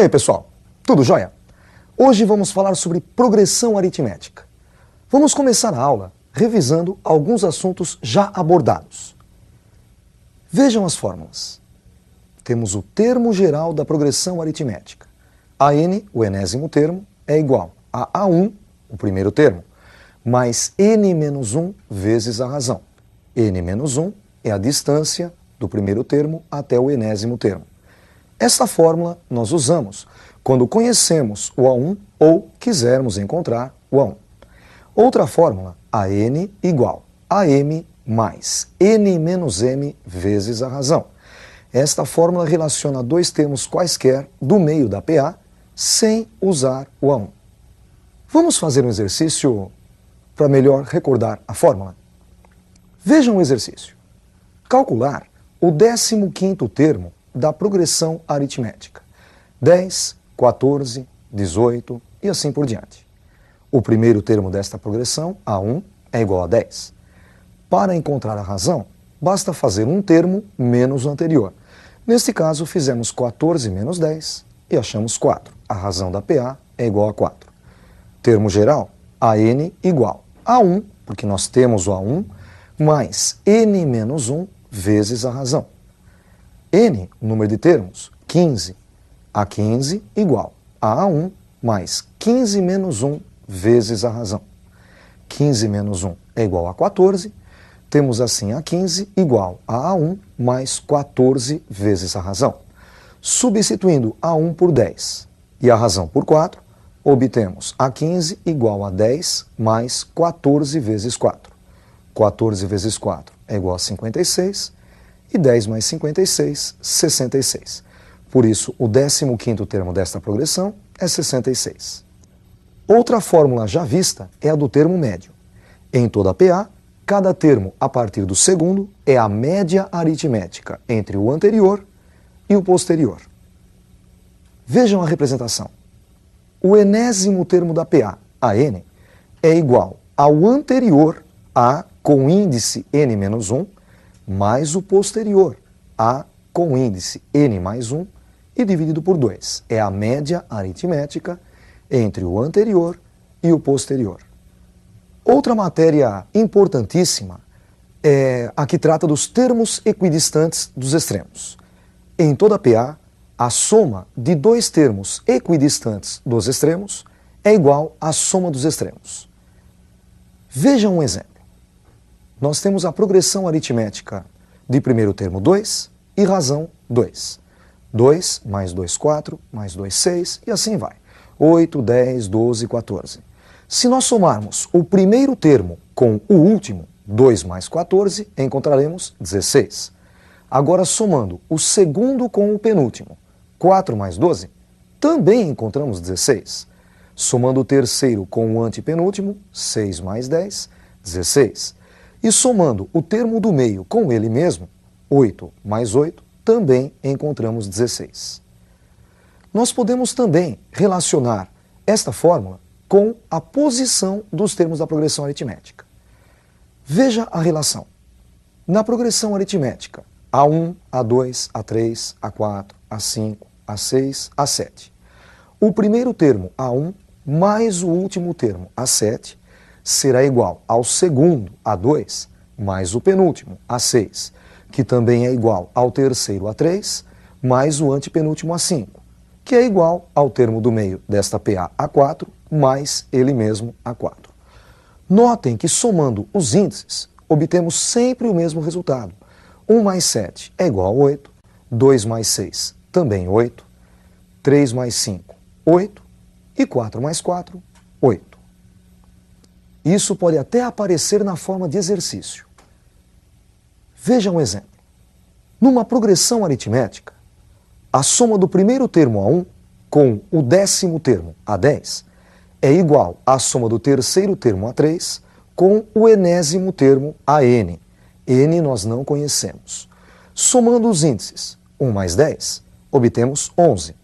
aí, pessoal? Tudo jóia? Hoje vamos falar sobre progressão aritmética. Vamos começar a aula revisando alguns assuntos já abordados. Vejam as fórmulas. Temos o termo geral da progressão aritmética. AN, o enésimo termo, é igual a A1, o primeiro termo, mais N menos 1 vezes a razão. N menos 1 é a distância do primeiro termo até o enésimo termo. Esta fórmula nós usamos quando conhecemos o A1 ou quisermos encontrar o A1. Outra fórmula, AN igual a M mais N menos M vezes a razão. Esta fórmula relaciona dois termos quaisquer do meio da PA sem usar o A1. Vamos fazer um exercício para melhor recordar a fórmula? Vejam o exercício. Calcular o 15º termo da progressão aritmética. 10, 14, 18 e assim por diante. O primeiro termo desta progressão, A1, é igual a 10. Para encontrar a razão, basta fazer um termo menos o anterior. Neste caso, fizemos 14 menos 10 e achamos 4. A razão da PA é igual a 4. Termo geral, AN igual a 1, porque nós temos o A1, mais N menos 1 vezes a razão. N, o número de termos, 15. A15 igual a A1 mais 15 menos 1 vezes a razão. 15 menos 1 é igual a 14. Temos assim A15 igual a A1 mais 14 vezes a razão. Substituindo A1 por 10 e a razão por 4, obtemos A15 igual a 10 mais 14 vezes 4. 14 vezes 4 é igual a 56. E 10 mais 56, 66. Por isso, o 15º termo desta progressão é 66. Outra fórmula já vista é a do termo médio. Em toda a PA, cada termo a partir do segundo é a média aritmética entre o anterior e o posterior. Vejam a representação. O enésimo termo da PA, AN, é igual ao anterior, A com índice N-1, mais o posterior, A com índice N mais 1, e dividido por 2. É a média aritmética entre o anterior e o posterior. Outra matéria importantíssima é a que trata dos termos equidistantes dos extremos. Em toda PA, a soma de dois termos equidistantes dos extremos é igual à soma dos extremos. Vejam um exemplo. Nós temos a progressão aritmética de primeiro termo 2 e razão 2. 2 mais 2, 4, mais 2, 6 e assim vai. 8, 10, 12, 14. Se nós somarmos o primeiro termo com o último, 2 mais 14, encontraremos 16. Agora, somando o segundo com o penúltimo, 4 mais 12, também encontramos 16. Somando o terceiro com o antepenúltimo, 6 mais 10, 16. E somando o termo do meio com ele mesmo, 8 mais 8, também encontramos 16. Nós podemos também relacionar esta fórmula com a posição dos termos da progressão aritmética. Veja a relação. Na progressão aritmética, A1, A2, A3, A4, A5, A6, A7. O primeiro termo, A1, mais o último termo, A7, será igual ao segundo, A2, mais o penúltimo, A6, que também é igual ao terceiro, A3, mais o antepenúltimo, A5, que é igual ao termo do meio desta PA, A4, mais ele mesmo, A4. Notem que somando os índices, obtemos sempre o mesmo resultado. 1 mais 7 é igual a 8, 2 mais 6 também 8, 3 mais 5, 8 e 4 mais 4, 8. Isso pode até aparecer na forma de exercício. Veja um exemplo. Numa progressão aritmética, a soma do primeiro termo A1 com o 10º termo A10 é igual à soma do terceiro termo A3 com o enésimo termo AN. N nós não conhecemos. Somando os índices 1 mais 10, obtemos 11.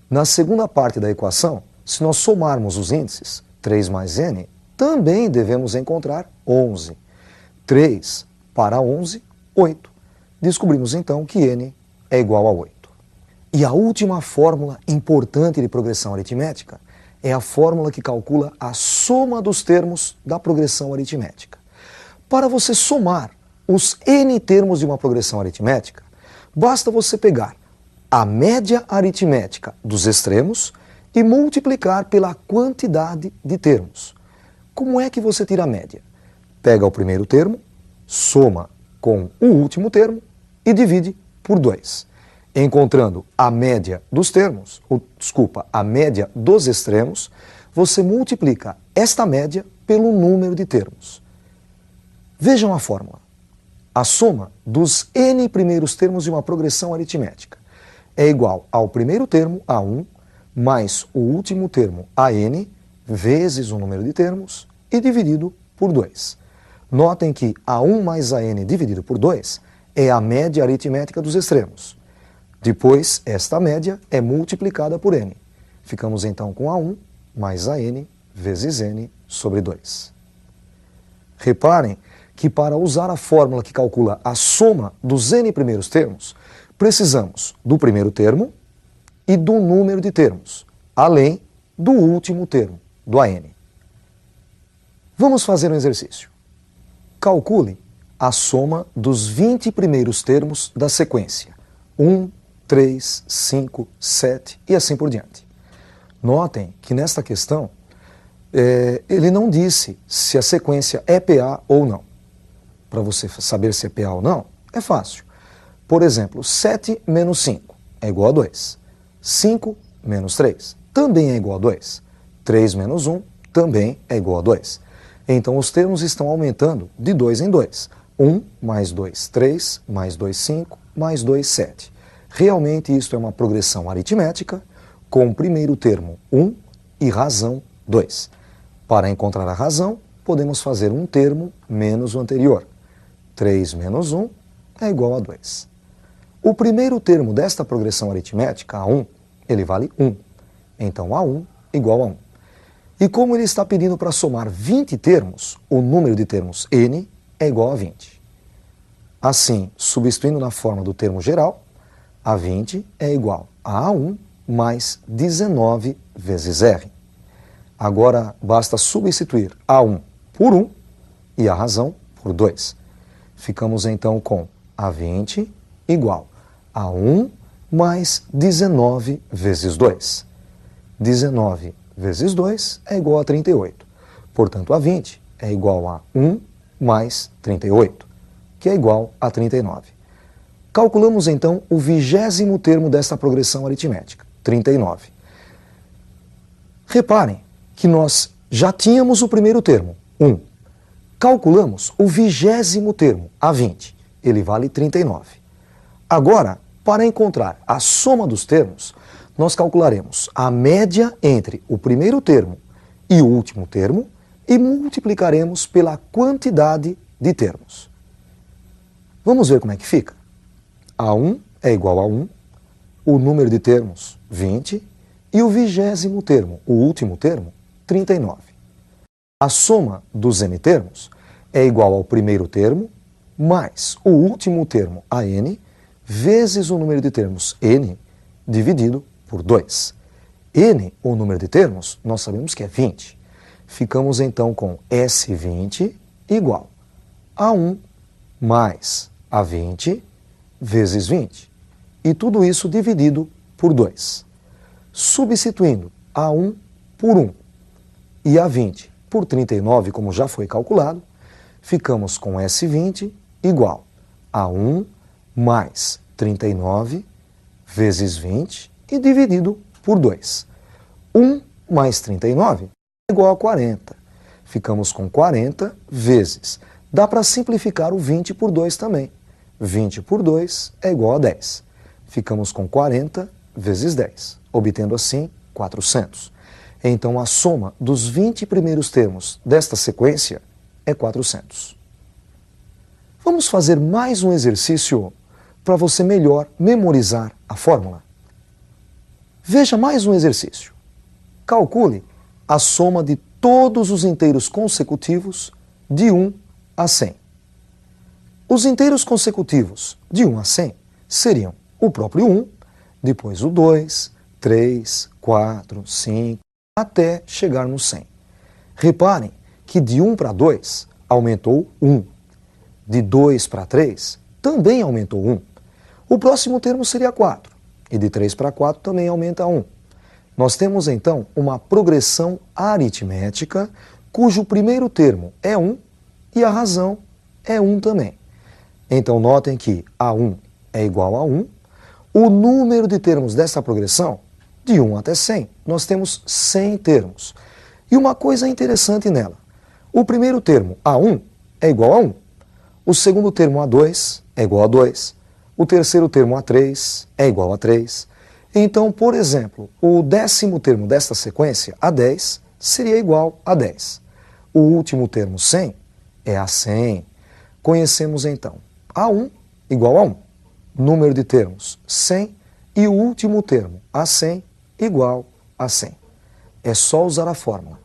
Na segunda parte da equação, se nós somarmos os índices 3 mais N, também devemos encontrar 11. 3 para 11, 8. Descobrimos então que N é igual a 8. E a última fórmula importante de progressão aritmética é a fórmula que calcula a soma dos termos da progressão aritmética. Para você somar os n termos de uma progressão aritmética, basta você pegar a média aritmética dos extremos e multiplicar pela quantidade de termos. Como é que você tira a média? Pega o primeiro termo, soma com o último termo e divide por 2. Encontrando a média dos termos, a média dos extremos, você multiplica esta média pelo número de termos. Vejam a fórmula. A soma dos n primeiros termos de uma progressão aritmética é igual ao primeiro termo, A1, mais o último termo, AN, vezes o número de termos e dividido por 2. Notem que A1 mais AN dividido por 2 é a média aritmética dos extremos. Depois, esta média é multiplicada por n. Ficamos então com A1 mais AN vezes n sobre 2. Reparem que para usar a fórmula que calcula a soma dos n primeiros termos, precisamos do primeiro termo e do número de termos, além do último termo, do AN. Vamos fazer um exercício. Calcule a soma dos 20 primeiros termos da sequência. 1, 3, 5, 7 e assim por diante. Notem que nesta questão, ele não disse se a sequência é PA ou não. Para você saber se é PA ou não, é fácil. Por exemplo, 7 menos 5 é igual a 2. 5 menos 3 também é igual a 2. 3 menos 1 também é igual a 2. Então os termos estão aumentando de 2 em 2. 1 mais 2, 3, mais 2, 5, mais 2, 7. Realmente isto é uma progressão aritmética com o primeiro termo 1 e razão 2. Para encontrar a razão, podemos fazer um termo menos o anterior. 3 menos 1 é igual a 2. O primeiro termo desta progressão aritmética, A1, ele vale 1. Então A1 igual a 1. E como ele está pedindo para somar 20 termos, o número de termos n é igual a 20. Assim, substituindo na forma do termo geral, A20 é igual a A1 mais 19 vezes R. Agora, basta substituir A1 por 1 e a razão por 2. Ficamos então com A20 igual a 1 mais 19 vezes 2. 19 vezes 2 é igual a 38. Portanto, A20 é igual a 1 mais 38, que é igual a 39. Calculamos então o 20º termo desta progressão aritmética, 39. Reparem que nós já tínhamos o primeiro termo, 1. Calculamos o 20º termo, A20. Ele vale 39. Agora, para encontrar a soma dos termos, nós calcularemos a média entre o primeiro termo e o último termo e multiplicaremos pela quantidade de termos. Vamos ver como é que fica? A1 é igual a 1, o número de termos, 20, e o 20º termo, o último termo, 39. A soma dos n termos é igual ao primeiro termo mais o último termo, AN, vezes o número de termos, n, dividido por 2. N, o número de termos, nós sabemos que é 20. Ficamos então com S20 igual a 1 mais A20 vezes 20. E tudo isso dividido por 2. Substituindo A1 por 1 e A20 por 39, como já foi calculado, ficamos com S20 igual a 1 mais 39 vezes 20 e dividido por 2. 1 mais 39 é igual a 40. Ficamos com 40 vezes. Dá para simplificar o 20 por 2 também. 20 por 2 é igual a 10. Ficamos com 40 vezes 10, obtendo assim 400. Então a soma dos 20 primeiros termos desta sequência é 400. Vamos fazer mais um exercício para você melhor memorizar a fórmula. Veja mais um exercício. Calcule a soma de todos os inteiros consecutivos de 1 a 100. Os inteiros consecutivos de 1 a 100 seriam o próprio 1 depois o 2, 3, 4, 5, até chegar no 100. Reparem que de 1 para 2 aumentou 1. De 2 para 3 também aumentou 1. O próximo termo seria 4. E de 3 para 4 também aumenta 1. Nós temos então uma progressão aritmética cujo primeiro termo é 1 e a razão é 1 também. Então notem que A1 é igual a 1. O número de termos dessa progressão, de 1 até 100, nós temos 100 termos. E uma coisa interessante nela, o primeiro termo, A1, é igual a 1. O segundo termo, A2, é igual a 2. O terceiro termo, A3, é igual a 3. Então, por exemplo, o 10º termo desta sequência, A10, seria igual a 10. O último termo, 100, é a 100. Conhecemos então A1 igual a 1. Número de termos, 100. E o último termo, A100, igual a 100. É só usar a fórmula.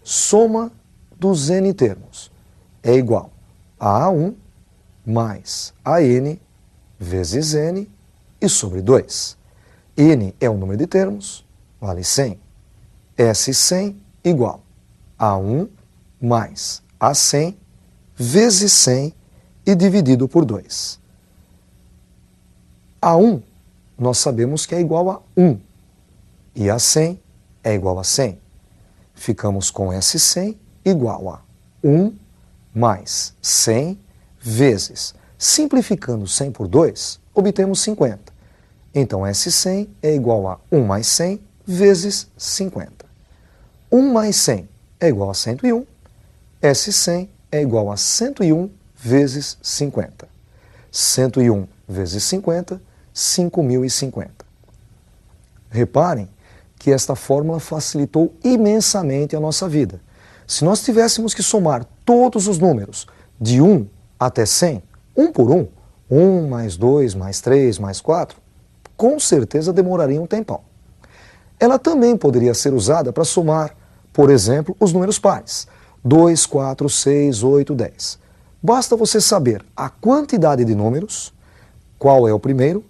Soma dos n termos é igual a A1 mais AN vezes n e sobre 2. N é o número de termos, vale 100. S100 igual a 1 mais A100 vezes 100 e dividido por 2. A1 nós sabemos que é igual a 1 e A100 é igual a 100. Ficamos com S100 igual a 1 mais 100 vezes. Simplificando 100 por 2, obtemos 50. Então S100 é igual a 1 mais 100 vezes 50. 1 mais 100 é igual a 101. S100 é igual a 101 vezes 50. 101 vezes 50, 5.050. Reparem que esta fórmula facilitou imensamente a nossa vida. Se nós tivéssemos que somar todos os números de 1 até 100, um por um, 1 mais 2 mais 3 mais 4, com certeza demoraria um tempão. Ela também poderia ser usada para somar, por exemplo, os números pares. 2, 4, 6, 8, 10. Basta você saber a quantidade de números, qual é o primeiro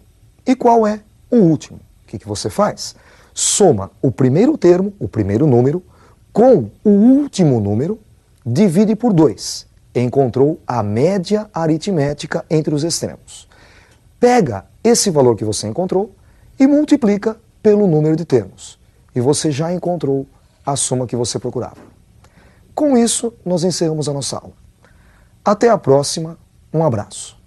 e qual é o último. O que você faz? Soma o primeiro termo, o primeiro número, com o último número, divide por 2. Encontrou a média aritmética entre os extremos. Pega esse valor que você encontrou e multiplica pelo número de termos. E você já encontrou a soma que você procurava. Com isso, nós encerramos a nossa aula. Até a próxima, um abraço.